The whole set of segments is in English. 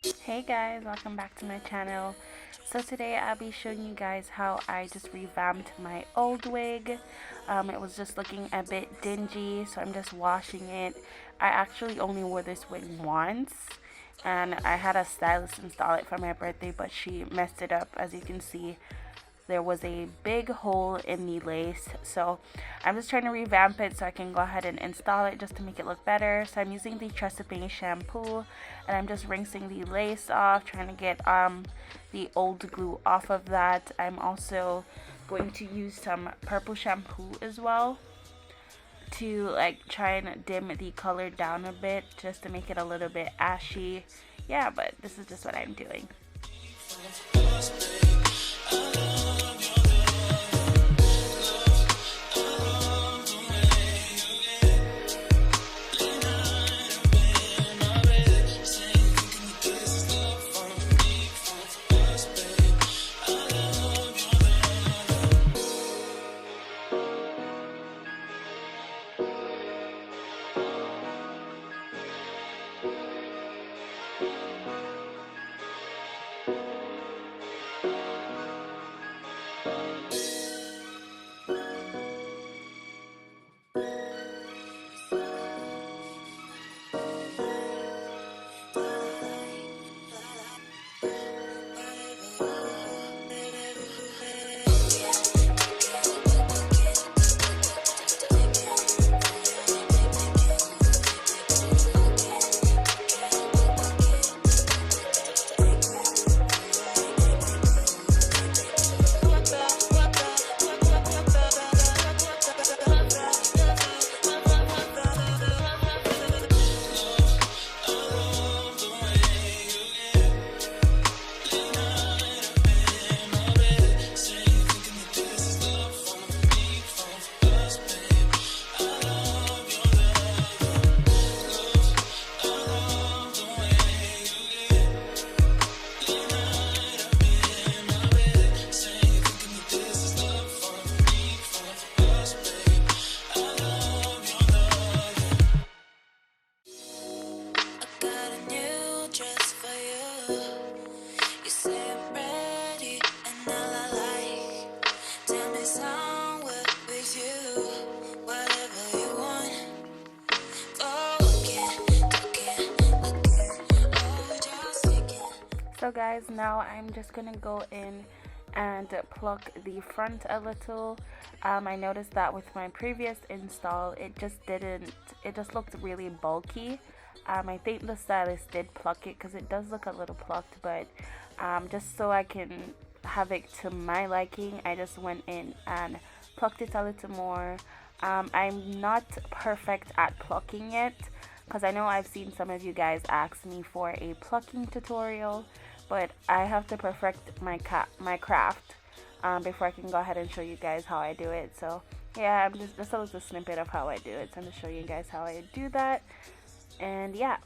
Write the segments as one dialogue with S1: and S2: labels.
S1: Hey guys, welcome back to my channel. So today I'll be showing you guys how I just revamped my old wig. It was just looking a bit dingy, so I'm just washing it. I actually only wore this wig once, and I had a stylist install it for my birthday, but she messed it up. As you can see, there was a big hole in the lace, so I'm just trying to revamp it so I can go ahead and install it just to make it look better. So I'm using the Tresemme shampoo, and I'm just rinsing the lace off, trying to get the old glue off of that. I'm also going to use some purple shampoo as well to like try and dim the color down a bit just to make it a little bit ashy. Yeah, but this is just what I'm doing. So guys, now I'm just gonna go in and pluck the front a little. I noticed that with my previous install, it just looked really bulky. I think the stylist did pluck it because it does look a little plucked, but just so I can have it to my liking, I just went in and plucked it a little more. I'm not perfect at plucking it because I know I've seen some of you guys ask me for a plucking tutorial, but I have to perfect my craft before I can go ahead and show you guys how I do it. So yeah, I'm just a little snippet of how I do it. So I'm just showing you guys how I do that, and yeah.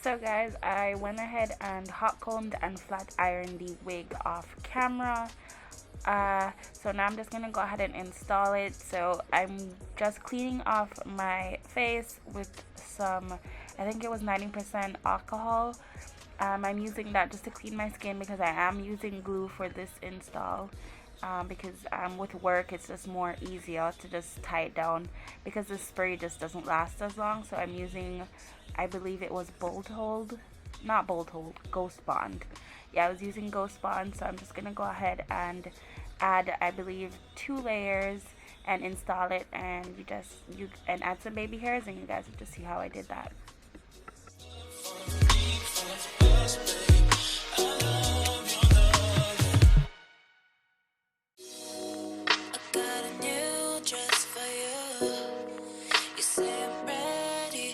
S1: So guys, I went ahead and hot combed and flat ironed the wig off camera. So now I'm just gonna go ahead and install it. So I'm just cleaning off my face with some, I think it was 90% alcohol. I'm using that just to clean my skin because I am using glue for this install. Because with work it's just more easier to just tie it down because the spray just doesn't last as long. So I'm using, I believe it was Ghost Bond. Yeah, I was using Ghost Bond. So I'm just gonna go ahead and add, I believe, 2 layers and install it, and you add some baby hairs, and you guys will just see how I did that. Got a new dress for you. You say I'm ready.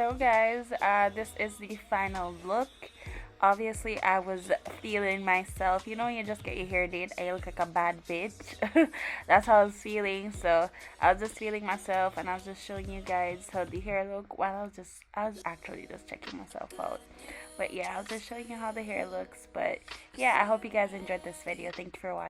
S1: So guys, this is the final look. Obviously, I was feeling myself. You know, you just get your hair did, I look like a bad bitch. That's how I was feeling. So I was just feeling myself, and I was just showing you guys how the hair look. While I was actually just checking myself out. But yeah, I was just showing you how the hair looks. But yeah, I hope you guys enjoyed this video. Thank you for watching.